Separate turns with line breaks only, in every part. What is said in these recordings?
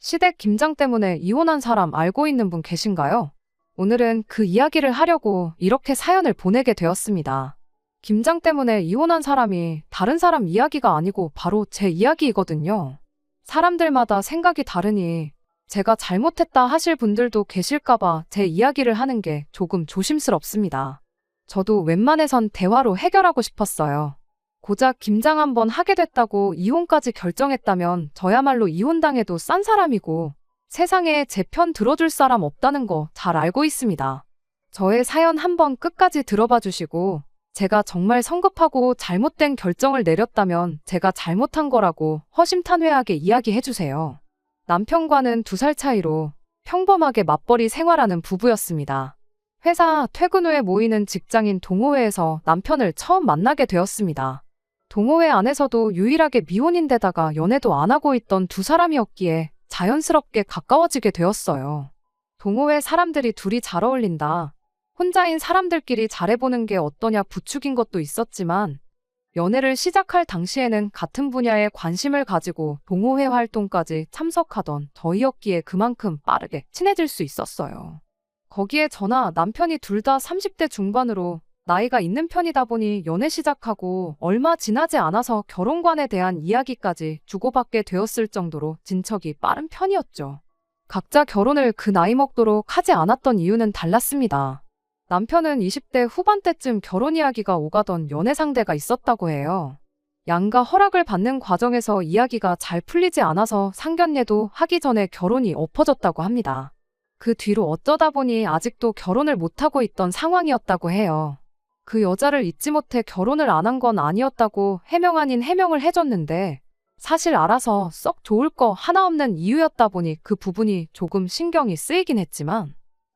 시댁 김장 때문에 이혼한 사람 알고 있는 분 계신가요? 오늘은 그 이야기를 하려고 이렇게 사연을 보내게 되었습니다. 김장 때문에 이혼한 사람이 다른 사람 이야기가 아니고 바로 제 이야기이거든요. 사람들마다 생각이 다르니 제가 잘못했다 하실 분들도 계실까봐 제 이야기를 하는 게 조금 조심스럽습니다. 저도 웬만해선 대화로 해결하고 싶었어요. 고작 김장 한번 하게 됐다고 이혼까지 결정했다면 저야말로 이혼당해도 싼 사람이고 세상에 제 편 들어줄 사람 없다는 거 잘 알고 있습니다. 저의 사연 한번 끝까지 들어봐 주시고 제가 정말 성급하고 잘못된 결정을 내렸다면 제가 잘못한 거라고 허심탄회하게 이야기해 주세요. 남편과는 2살 차이로 평범하게 맞벌이 생활하는 부부였습니다. 회사 퇴근 후에 모이는 직장인 동호회에서 남편을 처음 만나게 되었습니다. 동호회 안에서도 유일하게 미혼인데다가 연애도 안 하고 있던 2사람이었기에 자연스럽게 가까워지게 되었어요. 동호회 사람들이 둘이 잘 어울린다. 혼자인 사람들끼리 잘해보는 게 어떠냐 부추긴 것도 있었지만 연애를 시작할 당시에는 같은 분야에 관심을 가지고 동호회 활동까지 참석하던 저희였기에 그만큼 빠르게 친해질 수 있었어요. 거기에 저나 남편이 둘 다 30대 중반으로 나이가 있는 편이다 보니 연애 시작하고 얼마 지나지 않아서 결혼관에 대한 이야기까지 주고받게 되었을 정도로 진척이 빠른 편이었죠. 각자 결혼을 그 나이 먹도록 하지 않았던 이유는 달랐습니다. 남편은 20대 후반때쯤 결혼 이야기가 오가던 연애 상대가 있었다고 해요. 양가 허락을 받는 과정에서 이야기가 잘 풀리지 않아서 상견례도 하기 전에 결혼이 엎어졌다고 합니다. 그 뒤로 어쩌다 보니 아직도 결혼을 못하고 있던 상황이었다고 해요. 그 여자를 잊지 못해 결혼을 안 한 건 아니었다고 해명 아닌 해명을 해줬는데 사실 알아서 썩 좋을 거 하나 없는 이유였다 보니 그 부분이 조금 신경이 쓰이긴 했지만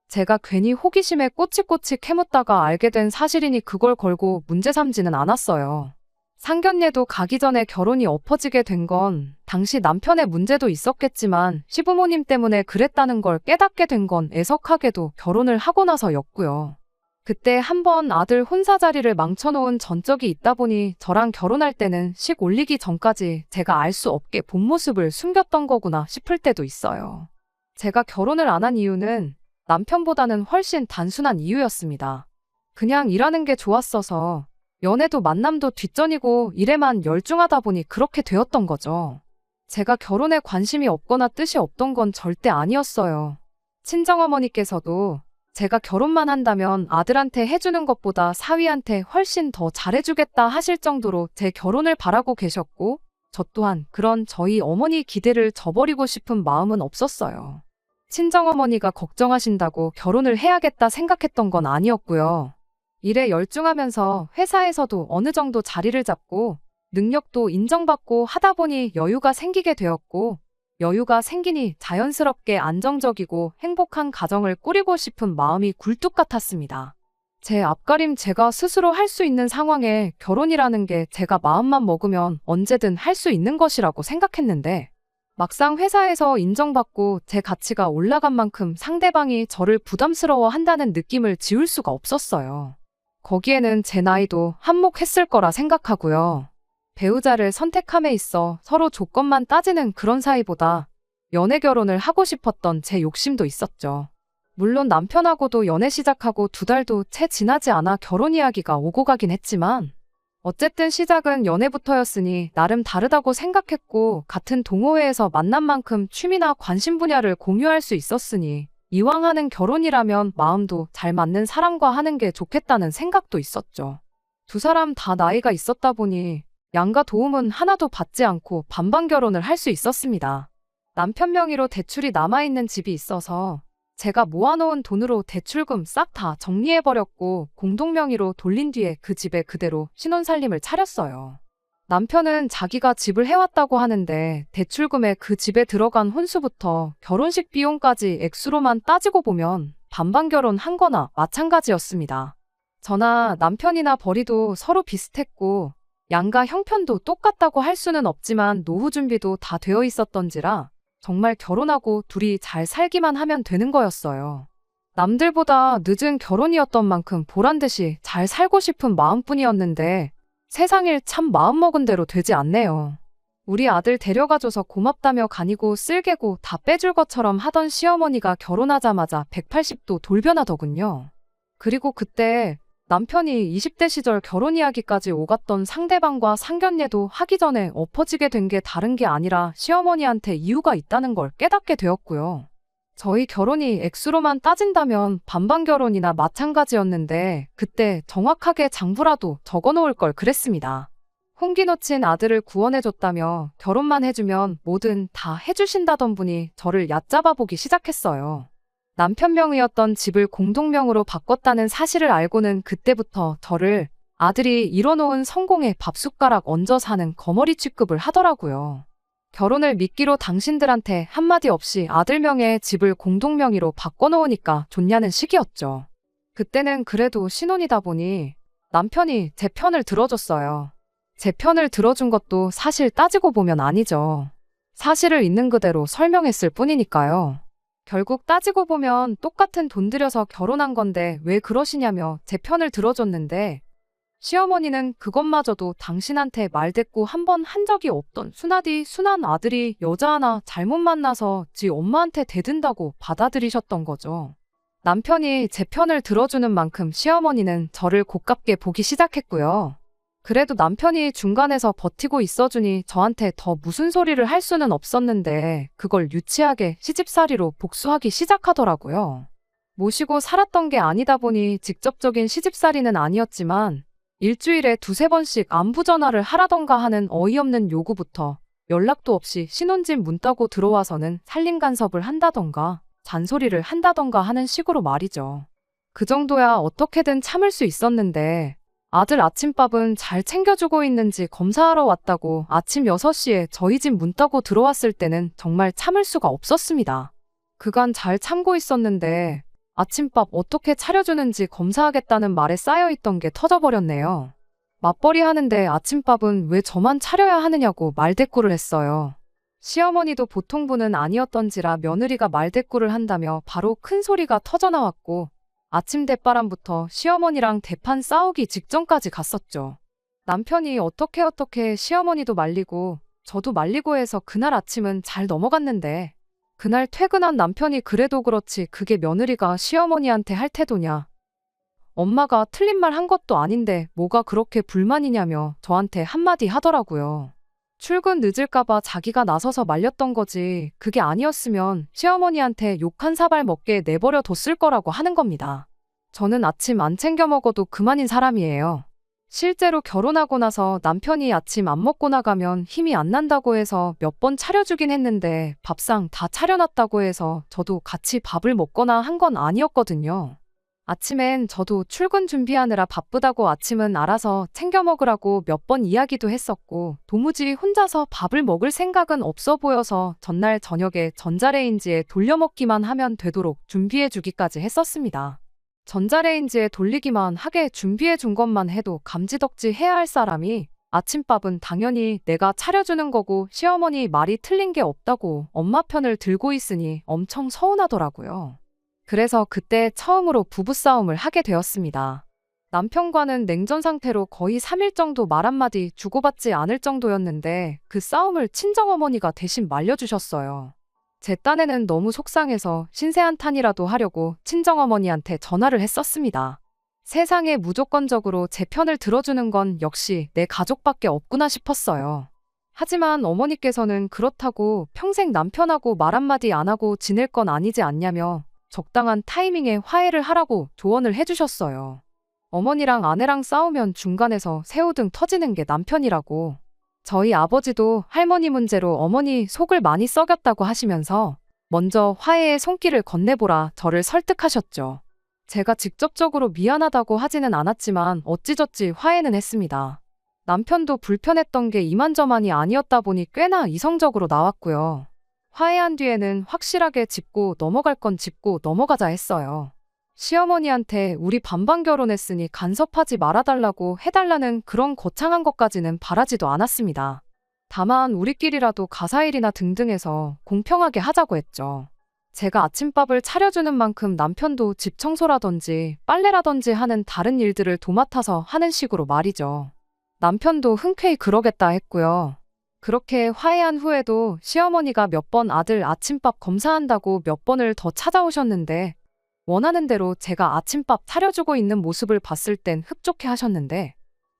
제가 괜히 호기심에 꼬치꼬치 캐묻다가 알게 된 사실이니 그걸 걸고 문제 삼지는 않았어요. 상견례도 가기 전에 결혼이 엎어지게 된 건 당시 남편의 문제도 있었겠지만 시부모님 때문에 그랬다는 걸 깨닫게 된 건 애석하게도 결혼을 하고 나서였고요. 그때 한번 아들 혼사 자리를 망쳐놓은 전적이 있다 보니 저랑 결혼할 때는 식 올리기 전까지 제가 알 수 없게 본 모습을 숨겼던 거구나 싶을 때도 있어요. 제가 결혼을 안 한 이유는 남편보다는 훨씬 단순한 이유였습니다. 그냥 일하는 게 좋았어서 연애도 만남도 뒷전이고 일에만 열중하다 보니 그렇게 되었던 거죠. 제가 결혼에 관심이 없거나 뜻이 없던 건 절대 아니었어요. 친정어머니께서도 제가 결혼만 한다면 아들한테 해주는 것보다 사위한테 훨씬 더 잘해주겠다 하실 정도로 제 결혼을 바라고 계셨고 저 또한 그런 저희 어머니 기대를 저버리고 싶은 마음은 없었어요. 친정어머니가 걱정하신다고 결혼을 해야겠다 생각했던 건 아니었고요. 일에 열중하면서 회사에서도 어느 정도 자리를 잡고 능력도 인정받고 하다 보니 여유가 생기게 되었고 여유가 생기니 자연스럽게 안정적이고 행복한 가정을 꾸리고 싶은 마음이 굴뚝 같았습니다. 제 앞가림 제가 스스로 할 수 있는 상황에 결혼이라는 게 제가 마음만 먹으면 언제든 할 수 있는 것이라고 생각했는데 막상 회사에서 인정받고 제 가치가 올라간 만큼 상대방이 저를 부담스러워 한다는 느낌을 지울 수가 없었어요. 거기에는 제 나이도 한몫했을 거라 생각하고요. 배우자를 선택함에 있어 서로 조건만 따지는 그런 사이보다 연애 결혼을 하고 싶었던 제 욕심도 있었죠. 물론 남편하고도 연애 시작하고 2달도 채 지나지 않아 결혼 이야기가 오고 가긴 했지만 어쨌든 시작은 연애부터였으니 나름 다르다고 생각했고 같은 동호회에서 만난 만큼 취미나 관심 분야를 공유할 수 있었으니 이왕 하는 결혼이라면 마음도 잘 맞는 사람과 하는 게 좋겠다는 생각도 있었죠. 2사람 다 나이가 있었다 보니 양가 도움은 하나도 받지 않고 반반 결혼을 할 수 있었습니다. 남편 명의로 대출이 남아있는 집이 있어서 제가 모아놓은 돈으로 대출금 싹 다 정리해버렸고 공동 명의로 돌린 뒤에 그 집에 그대로 신혼살림을 차렸어요. 남편은 자기가 집을 해왔다고 하는데 대출금에 그 집에 들어간 혼수부터 결혼식 비용까지 액수로만 따지고 보면 반반 결혼한 거나 마찬가지였습니다. 저나 남편이나 벌이도 서로 비슷했고 양가 형편도 똑같다고 할 수는 없지만 노후 준비도 다 되어 있었던지라 정말 결혼하고 둘이 잘 살기만 하면 되는 거였어요. 남들보다 늦은 결혼이었던 만큼 보란듯이 잘 살고 싶은 마음뿐이었는데 세상일 참 마음먹은 대로 되지 않네요. 우리 아들 데려가줘서 고맙다며 간이고 쓸개고 다 빼줄 것처럼 하던 시어머니가 결혼하자마자 180도 돌변하더군요. 그리고 그때 남편이 20대 시절 결혼 이야기까지 오갔던 상대방과 상견례도 하기 전에 엎어지게 된 게 다른 게 아니라 시어머니한테 이유가 있다는 걸 깨닫게 되었고요. 저희 결혼이 액수로만 따진다면 반반 결혼이나 마찬가지였는데 그때 정확하게 장부라도 적어놓을 걸 그랬습니다. 홍기 놓친 아들을 구원해줬다며 결혼만 해주면 뭐든 다 해주신다던 분이 저를 얕잡아 보기 시작했어요. 남편 명의였던 집을 공동명으로 바꿨다는 사실을 알고는 그때부터 저를 아들이 이뤄놓은 성공의 밥숟가락 얹어 사는 거머리 취급을 하더라고요. 결혼을 미끼로 당신들한테 한마디 없이 아들 명의의 집을 공동명의로 바꿔놓으니까 좋냐는 식이었죠. 그때는 그래도 신혼이다 보니 남편이 제 편을 들어줬어요. 제 편을 들어준 것도 사실 따지고 보면 아니죠. 사실을 있는 그대로 설명했을 뿐이니까요. 결국 따지고 보면 똑같은 돈 들여서 결혼한 건데 왜 그러시냐며 제 편을 들어줬는데 시어머니는 그것마저도 당신한테 말대꾸 한 번 한 적이 없던 순하디 순한 아들이 여자 하나 잘못 만나서 지 엄마한테 대든다고 받아들이셨던 거죠. 남편이 제 편을 들어주는 만큼 시어머니는 저를 고깝게 보기 시작했고요. 그래도 남편이 중간에서 버티고 있어주니 저한테 더 무슨 소리를 할 수는 없었는데 그걸 유치하게 시집살이로 복수하기 시작하더라고요. 모시고 살았던 게 아니다 보니 직접적인 시집살이는 아니었지만 일주일에 두세 번씩 안부 전화를 하라던가 하는 어이없는 요구부터 연락도 없이 신혼집 문 따고 들어와서는 살림 간섭을 한다던가 잔소리를 한다던가 하는 식으로 말이죠. 그 정도야 어떻게든 참을 수 있었는데 아들 아침밥은 잘 챙겨주고 있는지 검사하러 왔다고 아침 6시에 저희 집 문 따고 들어왔을 때는 정말 참을 수가 없었습니다. 그간 잘 참고 있었는데 아침밥 어떻게 차려주는지 검사하겠다는 말에 쌓여있던 게 터져버렸네요. 맞벌이 하는데 아침밥은 왜 저만 차려야 하느냐고 말대꾸를 했어요. 시어머니도 보통 분은 아니었던지라 며느리가 말대꾸를 한다며 바로 큰 소리가 터져나왔고 아침 대바람부터 시어머니랑 대판 싸우기 직전까지 갔었죠. 남편이 어떻게 시어머니도 말리고 저도 말리고 해서 그날 아침은 잘 넘어갔는데 그날 퇴근한 남편이 그래도 그렇지 그게 며느리가 시어머니한테 할 태도냐. 엄마가 틀린 말 한 것도 아닌데 뭐가 그렇게 불만이냐며 저한테 한마디 하더라고요. 출근 늦을까봐 자기가 나서서 말렸던 거지 그게 아니었으면 시어머니한테 욕 한 사발 먹게 내버려 뒀을 거라고 하는 겁니다. 저는 아침 안 챙겨 먹어도 그만인 사람이에요. 실제로 결혼하고 나서 남편이 아침 안 먹고 나가면 힘이 안 난다고 해서 몇 번 차려주긴 했는데 밥상 다 차려놨다고 해서 저도 같이 밥을 먹거나 한 건 아니었거든요. 아침엔 저도 출근 준비하느라 바쁘다고 아침은 알아서 챙겨 먹으라고 몇 번 이야기도 했었고 도무지 혼자서 밥을 먹을 생각은 없어 보여서 전날 저녁에 전자레인지에 돌려 먹기만 하면 되도록 준비해 주기까지 했었습니다. 전자레인지에 돌리기만 하게 준비해 준 것만 해도 감지덕지 해야 할 사람이 아침밥은 당연히 내가 차려주는 거고 시어머니 말이 틀린 게 없다고 엄마 편을 들고 있으니 엄청 서운하더라고요. 그래서 그때 처음으로 부부싸움을 하게 되었습니다. 남편과는 냉전 상태로 거의 3일 정도 말 한마디 주고받지 않을 정도였는데 그 싸움을 친정어머니가 대신 말려주셨어요. 제 딴에는 너무 속상해서 신세 한탄이라도 하려고 친정어머니한테 전화를 했었습니다. 세상에 무조건적으로 제 편을 들어주는 건 역시 내 가족밖에 없구나 싶었어요. 하지만 어머니께서는 그렇다고 평생 남편하고 말 한마디 안 하고 지낼 건 아니지 않냐며 적당한 타이밍에 화해를 하라고 조언을 해주셨어요. 어머니랑 아내랑 싸우면 중간에서 새우등 터지는 게 남편이라고. 저희 아버지도 할머니 문제로 어머니 속을 많이 썩였다고 하시면서 먼저 화해의 손길을 건네보라 저를 설득하셨죠. 제가 직접적으로 미안하다고 하지는 않았지만 어찌저찌 화해는 했습니다. 남편도 불편했던 게 이만저만이 아니었다 보니 꽤나 이성적으로 나왔고요. 화해한 뒤에는 확실하게 짚고 넘어갈 건 짚고 넘어가자 했어요. 시어머니한테 우리 반반 결혼했으니 간섭하지 말아달라고 해달라는 그런 거창한 것까지는 바라지도 않았습니다. 다만 우리끼리라도 가사일이나 등등해서 공평하게 하자고 했죠. 제가 아침밥을 차려주는 만큼 남편도 집 청소라든지 빨래라든지 하는 다른 일들을 도맡아서 하는 식으로 말이죠. 남편도 흔쾌히 그러겠다 했고요. 그렇게 화해한 후에도 시어머니가 몇 번 아들 아침밥 검사한다고 몇 번을 더 찾아오셨는데 원하는 대로 제가 아침밥 차려주고 있는 모습을 봤을 땐 흡족해 하셨는데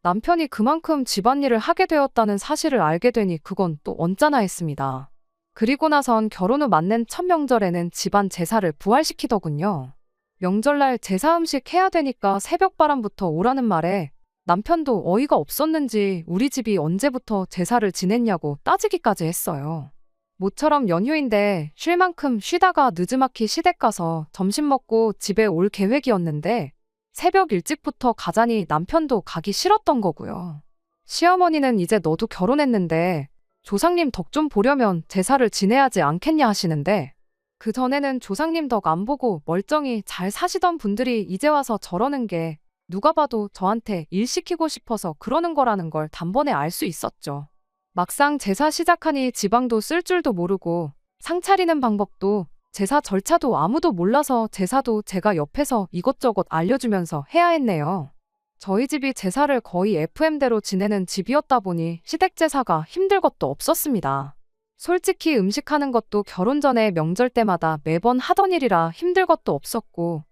남편이 그만큼 집안일을 하게 되었다는 사실을 알게 되니 그건 또 언짢아 했습니다. 그리고 나선 결혼 후 맞는 첫 명절에는 집안 제사를 부활시키더군요. 명절날 제사 음식 해야 되니까 새벽바람부터 오라는 말에 남편도 어이가 없었는지 우리 집이 언제부터 제사를 지냈냐고 따지기까지 했어요. 모처럼 연휴인데 쉴 만큼 쉬다가 느즈막히 시댁 가서 점심 먹고 집에 올 계획이었는데 새벽 일찍부터 가자니 남편도 가기 싫었던 거고요. 시어머니는 이제 너도 결혼했는데 조상님 덕 좀 보려면 제사를 지내야지 않겠냐 하시는데 그전에는 조상님 덕 안 보고 멀쩡히 잘 사시던 분들이 이제 와서 저러는 게 누가 봐도 저한테 일 시키고 싶어서 그러는 거라는 걸 단번에 알 수 있었죠. 막상 제사 시작하니 지방도 쓸 줄도 모르고 상 차리는 방법도 제사 절차도 아무도 몰라서 제사도 제가 옆에서 이것저것 알려주면서 해야 했네요. 저희 집이 제사를 거의 FM대로 지내는 집이었다 보니 시댁 제사가 힘들 것도 없었습니다. 솔직히 음식하는 것도 결혼 전에 명절 때마다 매번 하던 일이라 힘들 것도 없었고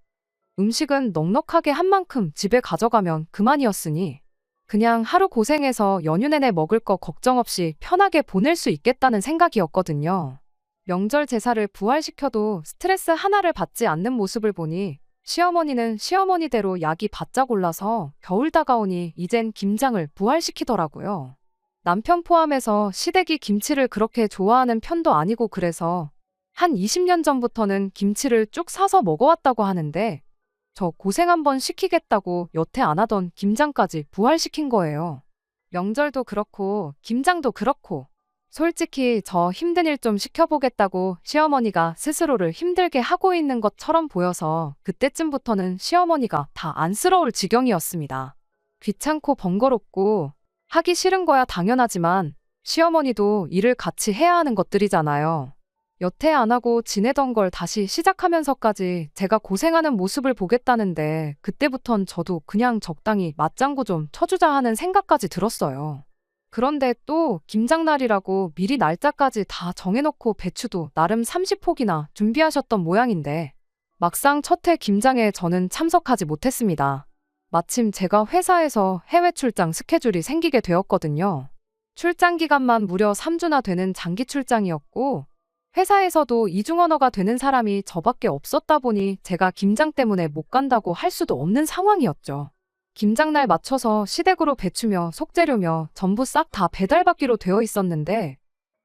음식은 넉넉하게 한 만큼 집에 가져가면 그만이었으니 그냥 하루 고생해서 연휴 내내 먹을 거 걱정 없이 편하게 보낼 수 있겠다는 생각이었거든요. 명절 제사를 부활시켜도 스트레스 하나를 받지 않는 모습을 보니 시어머니는 시어머니대로 약이 바짝 올라서 겨울 다가오니 이젠 김장을 부활시키더라고요. 남편 포함해서 시댁이 김치를 그렇게 좋아하는 편도 아니고 그래서 한 20년 전부터는 김치를 쭉 사서 먹어왔다고 하는데 저 고생 한번 시키겠다고 여태 안 하던 김장까지 부활시킨 거예요. 명절도 그렇고 김장도 그렇고 솔직히 저 힘든 일 좀 시켜보겠다고 시어머니가 스스로를 힘들게 하고 있는 것처럼 보여서 그때쯤부터는 시어머니가 다 안쓰러울 지경이었습니다. 귀찮고 번거롭고 하기 싫은 거야 당연하지만 시어머니도 일을 같이 해야 하는 것들이잖아요. 여태 안 하고 지내던 걸 다시 시작하면서까지 제가 고생하는 모습을 보겠다는데 그때부턴 저도 그냥 적당히 맞장구 좀 쳐주자 하는 생각까지 들었어요. 그런데 또 김장날이라고 미리 날짜까지 다 정해놓고 배추도 나름 30포기나 준비하셨던 모양인데 막상 첫 해 김장에 저는 참석하지 못했습니다. 마침 제가 회사에서 해외 출장 스케줄이 생기게 되었거든요. 출장 기간만 무려 3주나 되는 장기 출장이었고 회사에서도 이중 언어가 되는 사람이 저밖에 없었다 보니 제가 김장 때문에 못 간다고 할 수도 없는 상황이었죠. 김장날 맞춰서 시댁으로 배추며 속재료며 전부 싹 다 배달받기로 되어 있었는데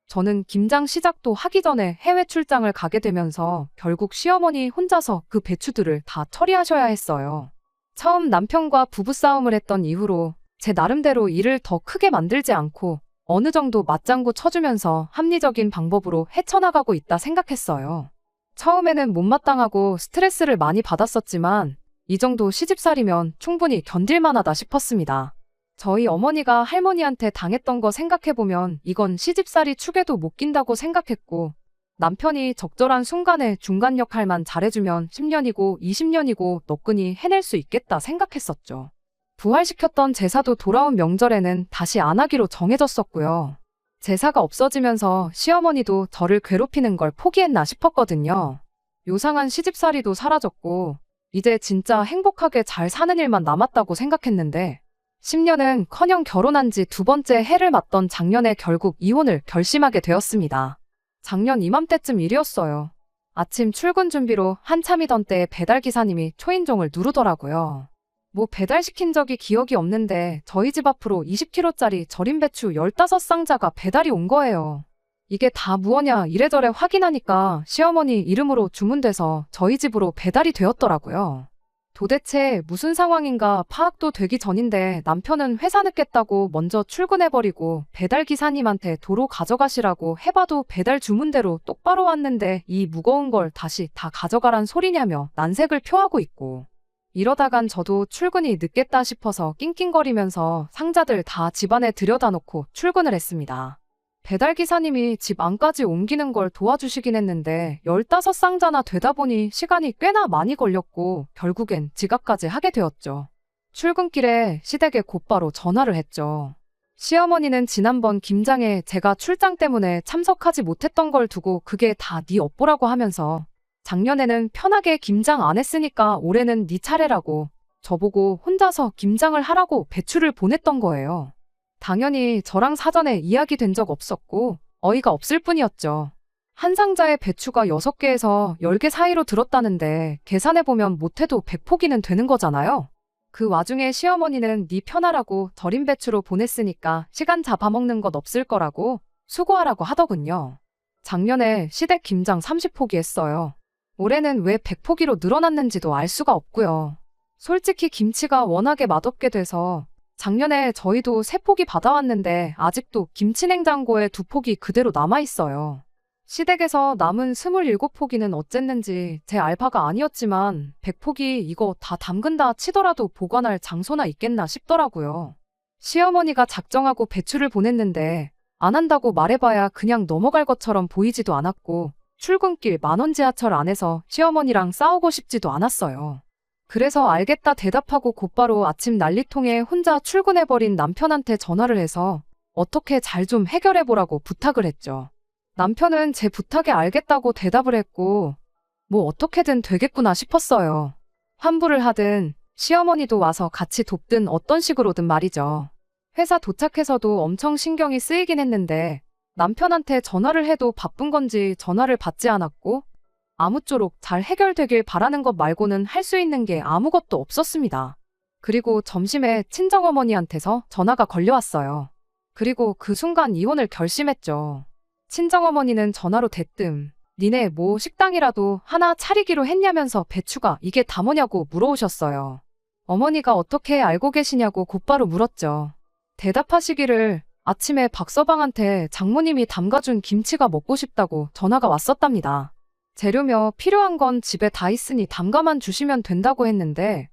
저는 김장 시작도 하기 전에 해외 출장을 가게 되면서 결국 시어머니 혼자서 그 배추들을 다 처리하셔야 했어요. 처음 남편과 부부싸움을 했던 이후로 제 나름대로 일을 더 크게 만들지 않고 어느 정도 맞장구 쳐주면서 합리적인 방법으로 헤쳐나가고 있다 생각했어요. 처음에는 못마땅하고 스트레스를 많이 받았었지만 이 정도 시집살이면 충분히 견딜만하다 싶었습니다. 저희 어머니가 할머니한테 당했던 거 생각해보면 이건 시집살이 축에도 못 낀다고 생각했고 남편이 적절한 순간에 중간 역할만 잘해주면 10년이고 20년이고 너끈히 해낼 수 있겠다 생각했었죠. 부활시켰던 제사도 돌아온 명절에는 다시 안 하기로 정해졌었고요. 제사가 없어지면서 시어머니도 저를 괴롭히는 걸 포기했나 싶었거든요. 요상한 시집살이도 사라졌고 이제 진짜 행복하게 잘 사는 일만 남았다고 생각했는데 10년은 커녕 결혼한 지 두 번째 해를 맞던 작년에 결국 이혼을 결심하게 되었습니다. 작년 이맘때쯤 일이었어요. 아침 출근 준비로 한참이던 때에 배달기사님이 초인종을 누르더라고요. 뭐 배달시킨 적이 기억이 없는데 저희 집 앞으로 20kg짜리 절임 배추 15상자가 배달이 온 거예요. 이게 다 무엇냐 이래저래 확인하니까 시어머니 이름으로 주문돼서 저희 집으로 배달이 되었더라고요. 도대체 무슨 상황인가 파악도 되기 전인데 남편은 회사 늦겠다고 먼저 출근해버리고 배달기사님한테 도로 가져가시라고 해봐도 배달 주문대로 똑바로 왔는데 이 무거운 걸 다시 다 가져가란 소리냐며 난색을 표하고 있고 이러다간 저도 출근이 늦겠다 싶어서 낑낑거리면서 상자들 다 집안에 들여다놓고 출근을 했습니다. 배달기사님이 집 안까지 옮기는 걸 도와주시긴 했는데 15상자나 되다 보니 시간이 꽤나 많이 걸렸고 결국엔 지각까지 하게 되었죠. 출근길에 시댁에 곧바로 전화를 했죠. 시어머니는 지난번 김장에 제가 출장 때문에 참석하지 못했던 걸 두고 그게 다 네 업보라고 하면서 작년에는 편하게 김장 안 했으니까 올해는 네 차례라고 저보고 혼자서 김장을 하라고 배추를 보냈던 거예요. 당연히 저랑 사전에 이야기된 적 없었고 어이가 없을 뿐이었죠. 한 상자에 배추가 6개에서 10개 사이로 들었다는데 계산해보면 못해도 100포기는 되는 거잖아요. 그 와중에 시어머니는 네 편하라고 절인 배추로 보냈으니까 시간 잡아먹는 것 없을 거라고 수고하라고 하더군요. 작년에 시댁 김장 30포기 했어요. 올해는 왜 100포기로 늘어났는지도 알 수가 없고요. 솔직히 김치가 워낙에 맛없게 돼서 작년에 저희도 3포기 받아왔는데 아직도 김치냉장고에 2포기 그대로 남아있어요. 시댁에서 남은 27포기는 어쨌는지 제 알바가 아니었지만 100포기 이거 다 담근다 치더라도 보관할 장소나 있겠나 싶더라고요. 시어머니가 작정하고 배추를 보냈는데 안 한다고 말해봐야 그냥 넘어갈 것처럼 보이지도 않았고 출근길 만원 지하철 안에서 시어머니랑 싸우고 싶지도 않았어요. 그래서 알겠다 대답하고 곧바로 아침 난리통에 혼자 출근해버린 남편한테 전화를 해서 어떻게 잘 좀 해결해보라고 부탁을 했죠. 남편은 제 부탁에 알겠다고 대답을 했고 뭐 어떻게든 되겠구나 싶었어요. 환불을 하든 시어머니도 와서 같이 돕든 어떤 식으로든 말이죠. 회사 도착해서도 엄청 신경이 쓰이긴 했는데 남편한테 전화를 해도 바쁜 건지 전화를 받지 않았고 아무쪼록 잘 해결되길 바라는 것 말고는 할 수 있는 게 아무것도 없었습니다. 그리고 점심에 친정어머니한테서 전화가 걸려왔어요. 그리고 그 순간 이혼을 결심했죠. 친정어머니는 전화로 대뜸 니네 뭐 식당이라도 하나 차리기로 했냐면서 배추가 이게 다 뭐냐고 물어오셨어요. 어머니가 어떻게 알고 계시냐고 곧바로 물었죠. 대답하시기를 아침에 박서방한테 장모님이 담가준 김치가 먹고 싶다고 전화가 왔었답니다. 재료며 필요한 건 집에 다 있으니 담가만 주시면 된다고 했는데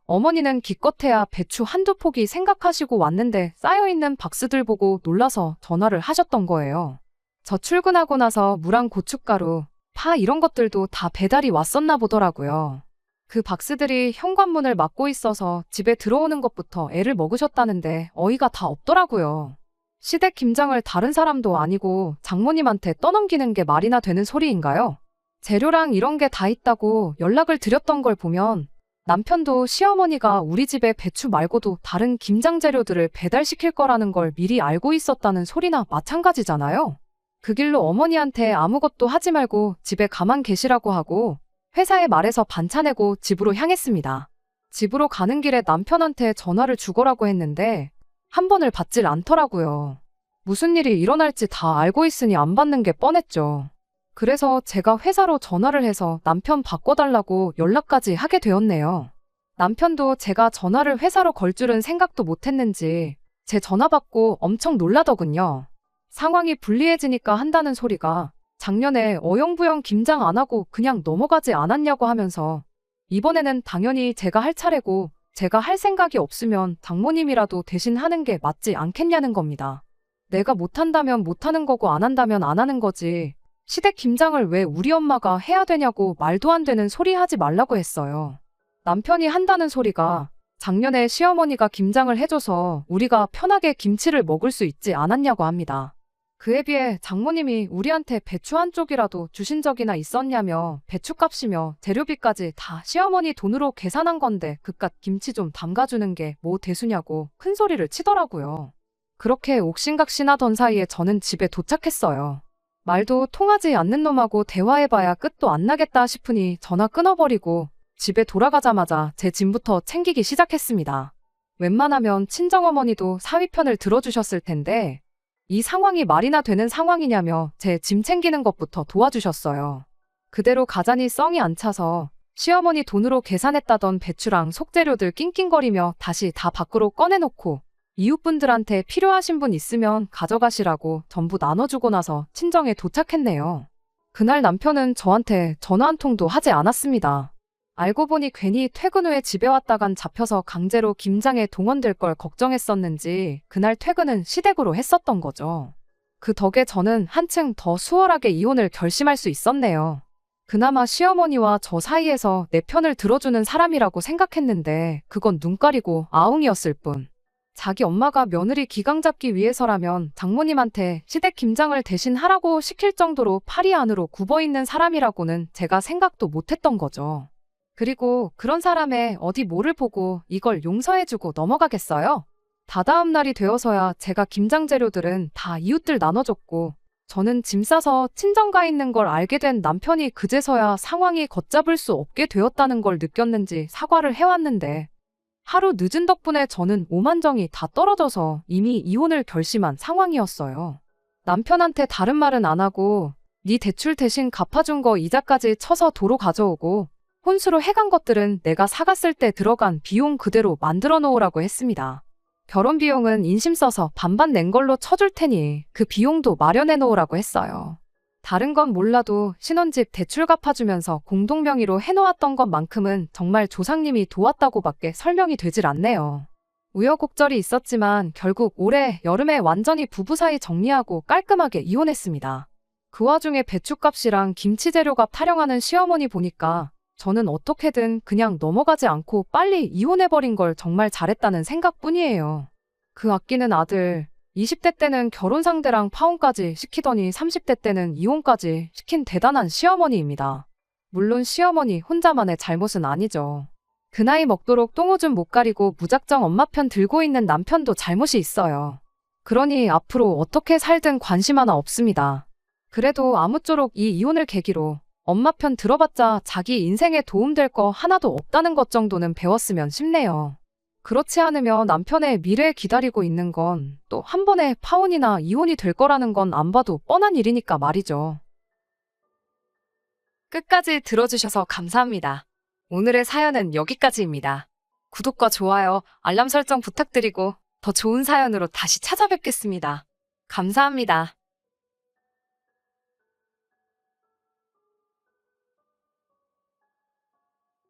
어머니는 기껏해야 배추 한두 포기 생각하시고 왔는데 쌓여있는 박스들 보고 놀라서 전화를 하셨던 거예요. 저 출근하고 나서 무랑 고춧가루, 파 이런 것들도 다 배달이 왔었나 보더라고요. 그 박스들이 현관문을 막고 있어서 집에 들어오는 것부터 애를 먹으셨다는데 어이가 다 없더라고요. 시댁 김장을 다른 사람도 아니고 장모님한테 떠넘기는 게 말이나 되는 소리인가요? 재료랑 이런 게 다 있다고 연락을 드렸던 걸 보면 남편도 시어머니가 우리 집에 배추 말고도 다른 김장 재료들을 배달시킬 거라는 걸 미리 알고 있었다는 소리나 마찬가지잖아요. 그 길로 어머니한테 아무것도 하지 말고 집에 가만 계시라고 하고 회사에 말해서 반차내고 집으로 향했습니다. 집으로 가는 길에 남편한테 전화를 주거라고 했는데 한 번을 받질 않더라고요. 무슨 일이 일어날지 다 알고 있으니 안 받는 게 뻔했죠. 그래서 제가 회사로 전화를 해서 남편 바꿔달라고 연락까지 하게 되었네요. 남편도 제가 전화를 회사로 걸 줄은 생각도 못했는지 제 전화 받고 엄청 놀라더군요. 상황이 불리해지니까 한다는 소리가 작년에 어영부영 김장 안 하고 그냥 넘어가지 않았냐고 하면서 이번에는 당연히 제가 할 차례고 제가 할 생각이 없으면 장모님이라도 대신 하는 게 맞지 않겠냐는 겁니다. 내가 못한다면 못하는 거고 안 한다면 안 하는 거지. 시댁 김장을 왜 우리 엄마가 해야 되냐고 말도 안 되는 소리 하지 말라고 했어요. 남편이 한다는 소리가 작년에 시어머니가 김장을 해줘서 우리가 편하게 김치를 먹을 수 있지 않았냐고 합니다. 그에 비해 장모님이 우리한테 배추 한 쪽이라도 주신 적이나 있었냐며 배추값이며 재료비까지 다 시어머니 돈으로 계산한 건데 그깟 김치 좀 담가주는 게 뭐 대수냐고 큰 소리를 치더라고요. 그렇게 옥신각신하던 사이에 저는 집에 도착했어요. 말도 통하지 않는 놈하고 대화해봐야 끝도 안 나겠다 싶으니 전화 끊어버리고 집에 돌아가자마자 제 짐부터 챙기기 시작했습니다. 웬만하면 친정어머니도 사위 편을 들어주셨을 텐데 이 상황이 말이나 되는 상황이냐며 제 짐 챙기는 것부터 도와주셨어요. 그대로 가자니 썽이 안 차서 시어머니 돈으로 계산했다던 배추랑 속재료들 낑낑거리며 다시 다 밖으로 꺼내놓고 이웃분들한테 필요하신 분 있으면 가져가시라고 전부 나눠주고 나서 친정에 도착했네요. 그날 남편은 저한테 전화 한 통도 하지 않았습니다. 알고 보니 괜히 퇴근 후에 집에 왔다간 잡혀서 강제로 김장에 동원될 걸 걱정했었는지 그날 퇴근은 시댁으로 했었던 거죠. 그 덕에 저는 한층 더 수월하게 이혼을 결심할 수 있었네요. 그나마 시어머니와 저 사이에서 내 편을 들어주는 사람이라고 생각했는데 그건 눈 가리고 아웅이었을 뿐. 자기 엄마가 며느리 기강 잡기 위해서라면 장모님한테 시댁 김장을 대신 하라고 시킬 정도로 팔이 안으로 굽어 있는 사람이라고는 제가 생각도 못했던 거죠. 그리고 그런 사람의 어디 뭐를 보고 이걸 용서해주고 넘어가겠어요? 다다음 날이 되어서야 제가 김장 재료들은 다 이웃들 나눠줬고, 저는 짐 싸서 친정가 있는 걸 알게 된 남편이 그제서야 상황이 걷잡을 수 없게 되었다는 걸 느꼈는지 사과를 해왔는데, 하루 늦은 덕분에 저는 오만정이 다 떨어져서 이미 이혼을 결심한 상황이었어요. 남편한테 다른 말은 안 하고 네 대출 대신 갚아준 거 이자까지 쳐서 도로 가져오고 혼수로 해간 것들은 내가 사갔을 때 들어간 비용 그대로 만들어 놓으라고 했습니다. 결혼 비용은 인심 써서 반반 낸 걸로 쳐줄 테니 그 비용도 마련해 놓으라고 했어요. 다른 건 몰라도 신혼집 대출 갚아주면서 공동명의로 해놓았던 것만큼은 정말 조상님이 도왔다고밖에 설명이 되질 않네요. 우여곡절이 있었지만 결국 올해 여름에 완전히 부부 사이 정리하고 깔끔하게 이혼했습니다. 그 와중에 배추값이랑 김치 재료값 타령하는 시어머니 보니까 저는 어떻게든 그냥 넘어가지 않고 빨리 이혼해버린 걸 정말 잘했다는 생각뿐이에요. 그 아끼는 아들, 20대 때는 결혼 상대랑 파혼까지 시키더니 30대 때는 이혼까지 시킨 대단한 시어머니입니다. 물론 시어머니 혼자만의 잘못은 아니죠. 그 나이 먹도록 똥오줌 못 가리고 무작정 엄마 편 들고 있는 남편도 잘못이 있어요. 그러니 앞으로 어떻게 살든 관심 하나 없습니다. 그래도 아무쪼록 이 이혼을 계기로 엄마 편 들어봤자 자기 인생에 도움될 거 하나도 없다는 것 정도는 배웠으면 싶네요. 그렇지 않으면 남편의 미래 기다리고 있는 건 또 한 번에 파혼이나 이혼이 될 거라는 건 안 봐도 뻔한 일이니까 말이죠. 끝까지 들어주셔서 감사합니다. 오늘의 사연은 여기까지입니다. 구독과 좋아요, 알람 설정 부탁드리고 더 좋은 사연으로 다시 찾아뵙겠습니다. 감사합니다.